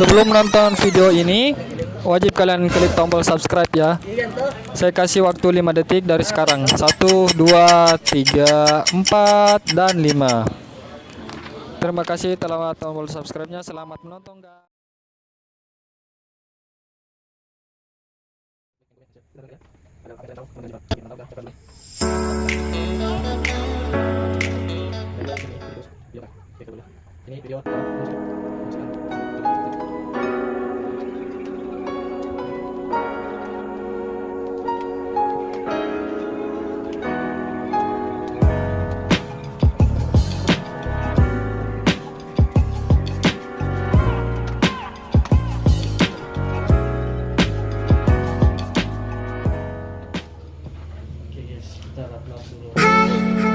Sebelum menonton video ini, wajib kalian klik tombol subscribe ya. Saya kasih waktu 5 detik dari sekarang. 1, 2, 3, 4, dan 5. Terima kasih telah tombol subscribe-nya. Selamat menonton, guys. Ini video kita upload dulu.